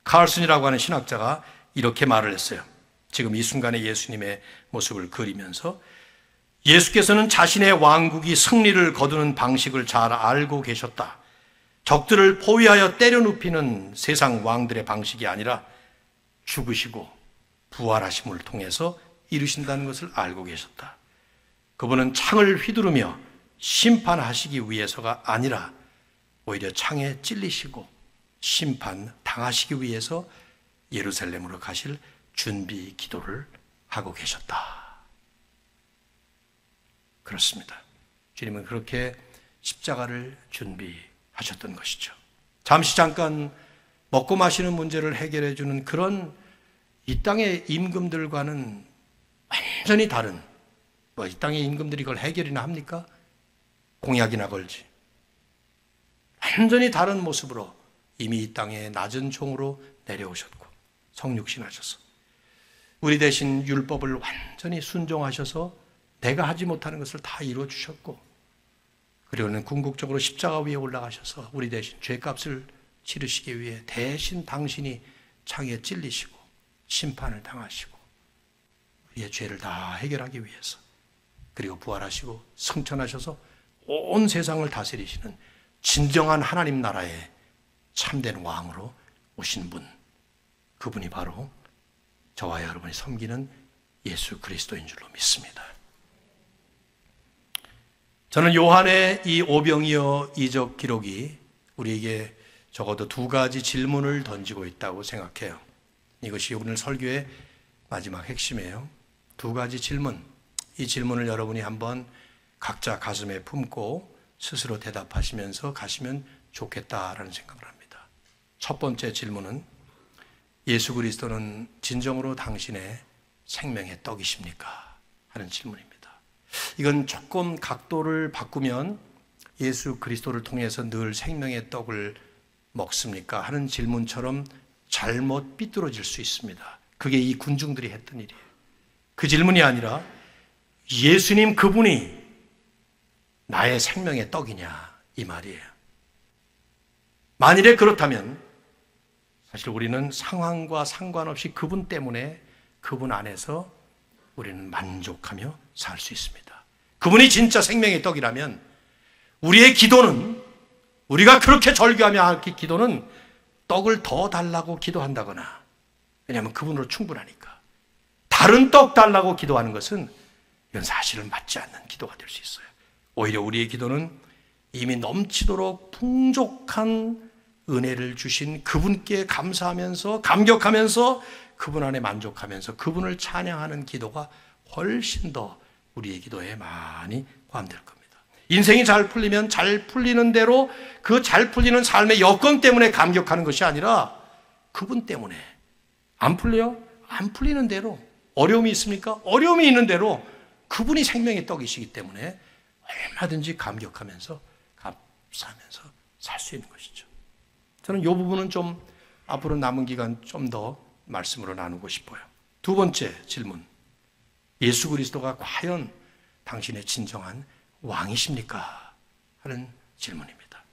Speaker 1: 카를슨이라고 하는 신학자가 이렇게 말을 했어요. 지금 이 순간에 예수님의 모습을 그리면서 예수께서는 자신의 왕국이 승리를 거두는 방식을 잘 알고 계셨다. 적들을 포위하여 때려 눕히는 세상 왕들의 방식이 아니라 죽으시고 부활하심을 통해서 이루신다는 것을 알고 계셨다. 그분은 창을 휘두르며 심판하시기 위해서가 아니라 오히려 창에 찔리시고 심판당하시기 위해서 예루살렘으로 가실 준비 기도를 하고 계셨다. 그렇습니다. 주님은 그렇게 십자가를 준비하셨던 것이죠. 잠시 잠깐 먹고 마시는 문제를 해결해 주는 그런 이 땅의 임금들과는 완전히 다른, 이 땅의 임금들이 그걸 해결이나 합니까? 공약이나 걸지. 완전히 다른 모습으로 이미 이 땅에 낮은 종으로 내려오셨고 성육신하셔서 우리 대신 율법을 완전히 순종하셔서 내가 하지 못하는 것을 다 이루어주셨고, 그리고는 궁극적으로 십자가 위에 올라가셔서 우리 대신 죄값을 치르시기 위해 대신 당신이 창에 찔리시고 심판을 당하시고 우리의 죄를 다 해결하기 위해서, 그리고 부활하시고 승천하셔서 온 세상을 다스리시는 진정한 하나님 나라의 참된 왕으로 오신 분, 그분이 바로 저와 여러분이 섬기는 예수 그리스도인 줄로 믿습니다. 저는 요한의 이 오병이어 이적 기록이 우리에게 적어도 두 가지 질문을 던지고 있다고 생각해요. 이것이 오늘 설교의 마지막 핵심이에요. 두 가지 질문. 이 질문을 여러분이 한번 각자 가슴에 품고 스스로 대답하시면서 가시면 좋겠다라는 생각을 합니다. 첫 번째 질문은 예수 그리스도는 진정으로 당신의 생명의 떡이십니까? 하는 질문입니다. 이건 조금 각도를 바꾸면 예수 그리스도를 통해서 늘 생명의 떡을 먹습니까? 하는 질문처럼 잘못 삐뚤어질 수 있습니다. 그게 이 군중들이 했던 일이에요. 그 질문이 아니라 예수님 그분이 나의 생명의 떡이냐, 이 말이에요. 만일에 그렇다면 사실 우리는 상황과 상관없이 그분 때문에 그분 안에서 우리는 만족하며 살 수 있습니다. 그분이 진짜 생명의 떡이라면 우리의 기도는, 우리가 그렇게 절규하며 할 기도는 떡을 더 달라고 기도한다거나, 왜냐하면 그분으로 충분하니까. 다른 떡 달라고 기도하는 것은 이건 사실은 맞지 않는 기도가 될 수 있어요. 오히려 우리의 기도는 이미 넘치도록 풍족한 은혜를 주신 그분께 감사하면서 감격하면서 그분 안에 만족하면서 그분을 찬양하는 기도가 훨씬 더 우리의 기도에 많이 포함될 겁니다. 인생이 잘 풀리면 잘 풀리는 대로 그 잘 풀리는 삶의 여건 때문에 감격하는 것이 아니라 그분 때문에 안 풀려요? 안 풀리는 대로. 어려움이 있습니까? 어려움이 있는 대로 그분이 생명의 떡이시기 때문에 얼마든지 감격하면서 감사하면서 살 수 있는 것이죠. 저는 이 부분은 좀 앞으로 남은 기간 좀 더 말씀으로 나누고 싶어요. 두 번째 질문. 예수 그리스도가 과연 당신의 진정한 왕이십니까? 하는 질문입니다.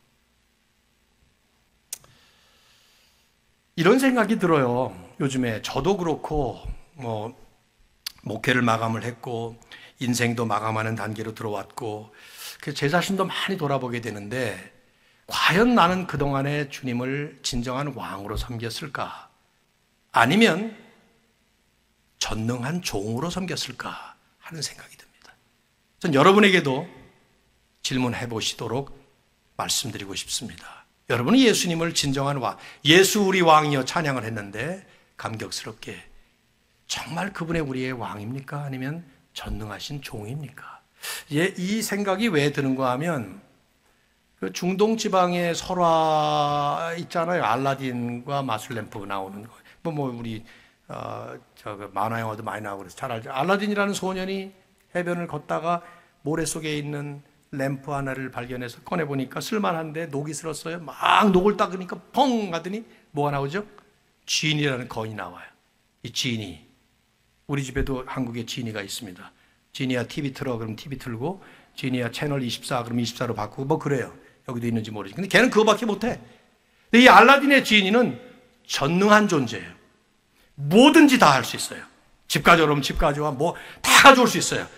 Speaker 1: 이런 생각이 들어요. 요즘에 저도 그렇고 목회를 마감을 했고 인생도 마감하는 단계로 들어왔고 그래서 제 자신도 많이 돌아보게 되는데 과연 나는 그동안에 주님을 진정한 왕으로 섬겼을까? 아니면 전능한 종으로 섬겼을까 하는 생각이 듭니다. 전 여러분에게도 질문해 보시도록 말씀드리고 싶습니다. 여러분은 예수님을 진정한 왕, 예수 우리 왕이여 찬양을 했는데 감격스럽게 정말 그분의 우리의 왕입니까? 아니면 전능하신 종입니까? 이 생각이 왜 드는가 하면 그 중동 지방의 설화 있잖아요. 알라딘과 마술램프 나오는 거. 우리 만화 영화도 많이 나오고 그래서 잘 알죠. 알라딘이라는 소년이 해변을 걷다가 모래 속에 있는 램프 하나를 발견해서 꺼내보니까 쓸만한데 녹이 슬었어요. 막 녹을 닦으니까 펑 하더니 뭐가 나오죠? 지니라는 거인이 나와요. 이 지니. 우리 집에도 한국에 지니가 있습니다. 지니야 TV 틀어 그럼 TV 틀고 지니야 채널 24 그럼 24로 바꾸고 뭐 그래요. 여기도 있는지 모르지. 근데 걔는 그거밖에 못해. 근데 이 알라딘의 지니는 전능한 존재예요. 뭐든지 다 할 수 있어요. 집 가져오면 집 가져와 뭐 다 가져올 수 있어요.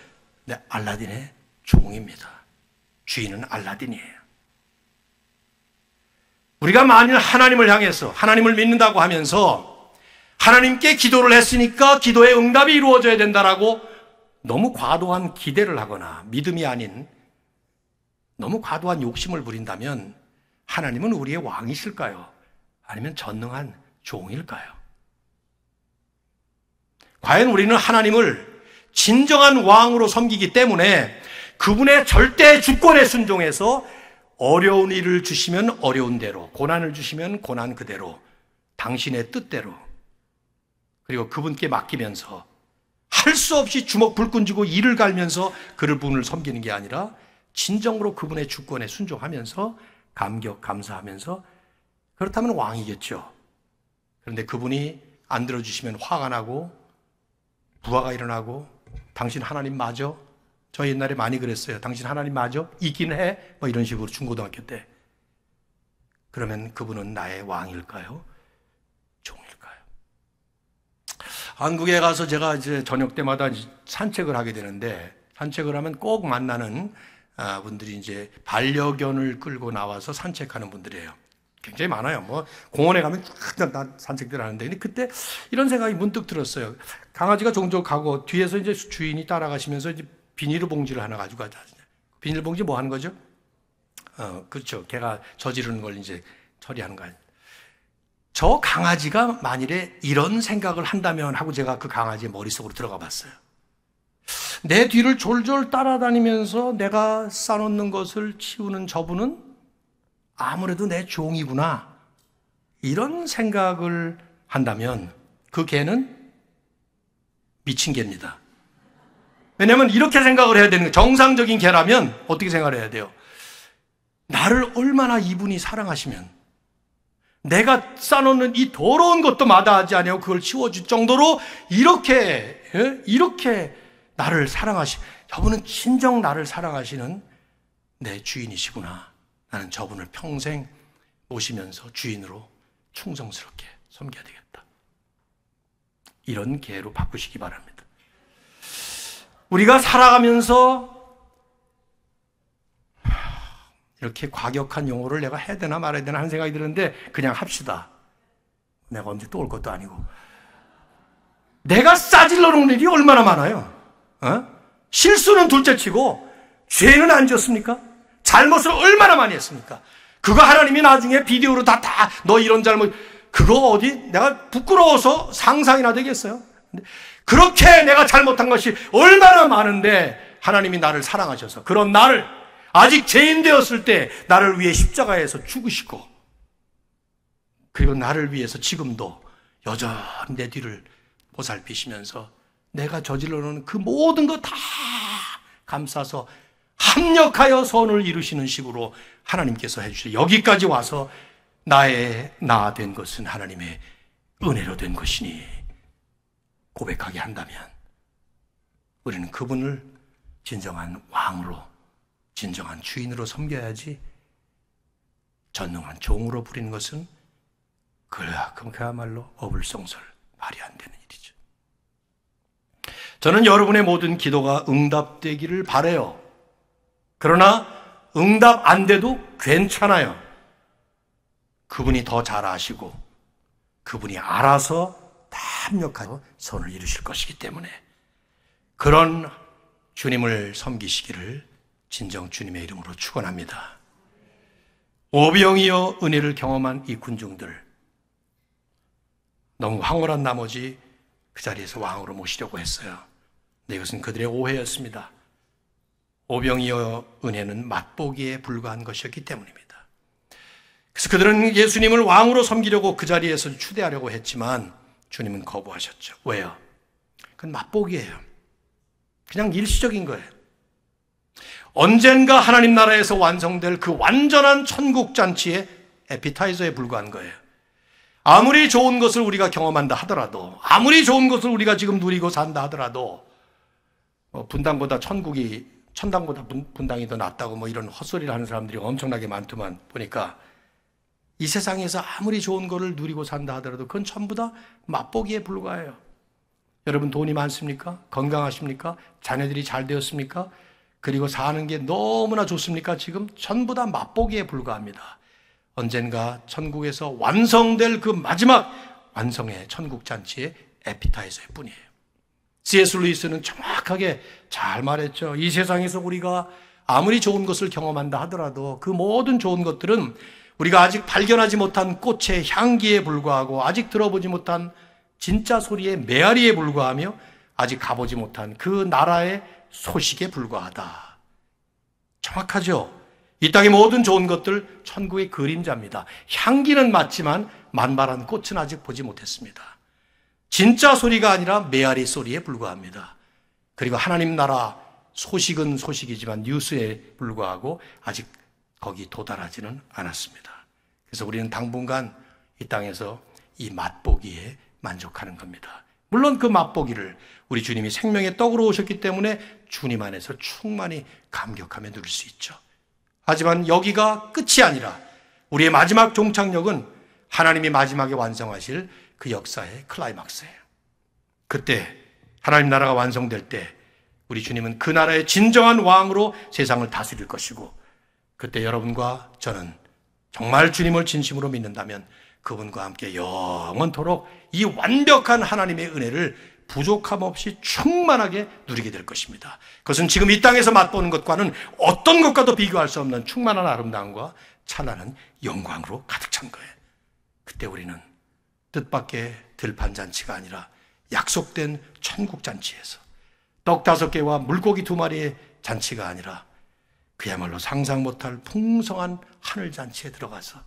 Speaker 1: 근데 알라딘의 종입니다. 주인은 알라딘이에요. 우리가 만일 하나님을 향해서 하나님을 믿는다고 하면서 하나님께 기도를 했으니까 기도의 응답이 이루어져야 된다라고 너무 과도한 기대를 하거나 믿음이 아닌 너무 과도한 욕심을 부린다면 하나님은 우리의 왕이실까요? 아니면 전능한 종일까요? 과연 우리는 하나님을 진정한 왕으로 섬기기 때문에 그분의 절대 주권에 순종해서 어려운 일을 주시면 어려운 대로, 고난을 주시면 고난 그대로, 당신의 뜻대로, 그리고 그분께 맡기면서 할 수 없이 주먹 불끈 쥐고 이를 갈면서 그분을 섬기는 게 아니라 진정으로 그분의 주권에 순종하면서 감격, 감사하면서 그렇다면 왕이겠죠. 그런데 그분이 안 들어주시면 화가 나고 부하가 일어나고 당신 하나님 맞아? 저 옛날에 많이 그랬어요. 당신 하나님 맞아? 있긴 해? 뭐 이런 식으로 중고등학교 때. 그러면 그분은 나의 왕일까요? 종일까요? 한국에 가서 제가 이제 저녁 때마다 산책을 하게 되는데 산책을 하면 꼭 만나는 분들이 이제 반려견을 끌고 나와서 산책하는 분들이에요. 굉장히 많아요. 뭐 공원에 가면 다 산책들 하는데 근데 그때 이런 생각이 문득 들었어요. 강아지가 종종 가고 뒤에서 이제 주인이 따라가시면서 이제 비닐봉지를 하나 가지고 가자. 비닐봉지 뭐 하는 거죠? 그렇죠. 걔가 저지르는 걸 이제 처리하는 거 아니에요. 저 강아지가 만일에 이런 생각을 한다면 하고 제가 그 강아지의 머릿속으로 들어가 봤어요. 내 뒤를 졸졸 따라다니면서 내가 싸놓는 것을 치우는 저분은 아무래도 내 종이구나. 이런 생각을 한다면 그 개는 미친 개입니다. 왜냐하면 이렇게 생각을 해야 되는 거예요. 정상적인 개라면 어떻게 생각을 해야 돼요? 나를 얼마나 이분이 사랑하시면 내가 싸놓는 이 더러운 것도 마다하지 아니하고 그걸 치워줄 정도로 이렇게 나를 저분은 진정 나를 사랑하시는 내 주인이시구나. 나는 저분을 평생 모시면서 주인으로 충성스럽게 섬겨야 되겠다. 이런 계로 바꾸시기 바랍니다. 우리가 살아가면서 이렇게 과격한 용어를 내가 해야 되나 말아야 되나 하는 생각이 드는데 그냥 합시다. 내가 언제 또 올 것도 아니고. 내가 싸질러 놓은 일이 얼마나 많아요. 실수는 둘째치고 죄는 안 지었습니까? 잘못을 얼마나 많이 했습니까? 그거 하나님이 나중에 비디오로 다 너 이런 잘못 그거 어디 내가 부끄러워서 상상이나 되겠어요? 근데 그렇게 내가 잘못한 것이 얼마나 많은데 하나님이 나를 사랑하셔서 그런 나를 아직 죄인 되었을 때 나를 위해 십자가에서 죽으시고 그리고 나를 위해서 지금도 여전히 내 뒤를 보살피시면서 내가 저질러 놓은 그 모든 거 다 감싸서 합력하여 선을 이루시는 식으로 하나님께서 해주시죠. 여기까지 와서 나의 나 된 것은 하나님의 은혜로 된 것이니 고백하게 한다면 우리는 그분을 진정한 왕으로 진정한 주인으로 섬겨야지 전능한 종으로 부리는 것은 그야말로 어불성설, 말이 안 되는 일이죠. 저는 여러분의 모든 기도가 응답되기를 바라요. 그러나 응답 안 돼도 괜찮아요. 그분이 더 잘 아시고 그분이 알아서 다 합력하여 선을 이루실 것이기 때문에 그런 주님을 섬기시기를 진정 주님의 이름으로 축원합니다. 오병이어 은혜를 경험한 이 군중들, 너무 황홀한 나머지 그 자리에서 왕으로 모시려고 했어요. 근데 이것은 그들의 오해였습니다. 오병이어 은혜는 맛보기에 불과한 것이었기 때문입니다. 그래서 그들은 예수님을 왕으로 섬기려고 그 자리에서 추대하려고 했지만 주님은 거부하셨죠. 왜요? 그건 맛보기예요. 그냥 일시적인 거예요. 언젠가 하나님 나라에서 완성될 그 완전한 천국 잔치의 에피타이저에 불과한 거예요. 아무리 좋은 것을 우리가 경험한다 하더라도, 아무리 좋은 것을 우리가 지금 누리고 산다 하더라도 분당보다 천당보다 분당이 더 낫다고 이런 헛소리를 하는 사람들이 엄청나게 많더만 보니까 이 세상에서 아무리 좋은 거를 누리고 산다 하더라도 그건 전부 다 맛보기에 불과해요. 여러분 돈이 많습니까? 건강하십니까? 자녀들이 잘 되었습니까? 그리고 사는 게 너무나 좋습니까? 지금 전부 다 맛보기에 불과합니다. 언젠가 천국에서 완성될 그 마지막 완성의 천국 잔치의 에피타이저일 뿐이에요. C.S. 루이스는 정확하게 잘 말했죠. 이 세상에서 우리가 아무리 좋은 것을 경험한다 하더라도 그 모든 좋은 것들은 우리가 아직 발견하지 못한 꽃의 향기에 불과하고 아직 들어보지 못한 진짜 소리의 메아리에 불과하며 아직 가보지 못한 그 나라의 소식에 불과하다. 정확하죠? 이 땅의 모든 좋은 것들 천국의 그림자입니다. 향기는 맞지만 만발한 꽃은 아직 보지 못했습니다. 진짜 소리가 아니라 메아리 소리에 불과합니다. 그리고 하나님 나라 소식은 소식이지만 뉴스에 불과하고 아직 거기 도달하지는 않았습니다. 그래서 우리는 당분간 이 땅에서 이 맛보기에 만족하는 겁니다. 물론 그 맛보기를 우리 주님이 생명의 떡으로 오셨기 때문에 주님 안에서 충만히 감격하며 누릴 수 있죠. 하지만 여기가 끝이 아니라 우리의 마지막 종착역은 하나님이 마지막에 완성하실 그 역사의 클라이막스예요. 그때 하나님 나라가 완성될 때 우리 주님은 그 나라의 진정한 왕으로 세상을 다스릴 것이고 그때 여러분과 저는 정말 주님을 진심으로 믿는다면 그분과 함께 영원토록 이 완벽한 하나님의 은혜를 부족함 없이 충만하게 누리게 될 것입니다. 그것은 지금 이 땅에서 맛보는 것과는 어떤 것과도 비교할 수 없는 충만한 아름다움과 찬란한 영광으로 가득 찬 거예요. 그때 우리는 뜻밖의 들판잔치가 아니라 약속된 천국잔치에서 떡 5개와 물고기 2마리의 잔치가 아니라 그야말로 상상 못할 풍성한 하늘잔치에 들어가서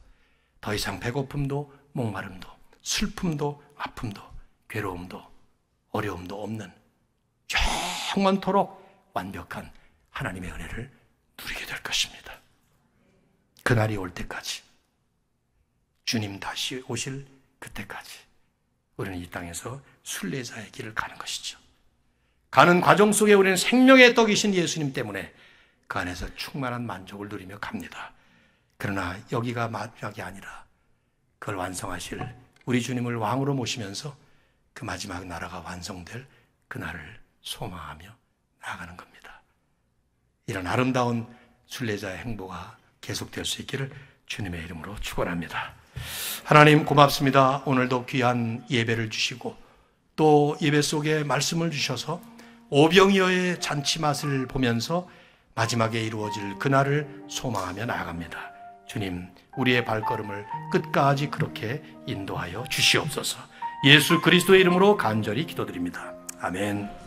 Speaker 1: 더 이상 배고픔도 목마름도 슬픔도 아픔도 괴로움도 어려움도 없는 영원토록 완벽한 하나님의 은혜를 누리게 될 것입니다. 그날이 올 때까지, 주님 다시 오실 그때까지 우리는 이 땅에서 순례자의 길을 가는 것이죠. 가는 과정 속에 우리는 생명의 떡이신 예수님 때문에 그 안에서 충만한 만족을 누리며 갑니다. 그러나 여기가 마지막이 아니라 그걸 완성하실 우리 주님을 왕으로 모시면서 그 마지막 나라가 완성될 그날을 소망하며 나아가는 겁니다. 이런 아름다운 순례자의 행보가 계속될 수 있기를 주님의 이름으로 축원합니다. 하나님 고맙습니다. 오늘도 귀한 예배를 주시고 또 예배 속에 말씀을 주셔서 오병이어의 잔치 맛을 보면서 마지막에 이루어질 그날을 소망하며 나아갑니다. 주님, 우리의 발걸음을 끝까지 그렇게 인도하여 주시옵소서. 예수 그리스도의 이름으로 간절히 기도드립니다. 아멘.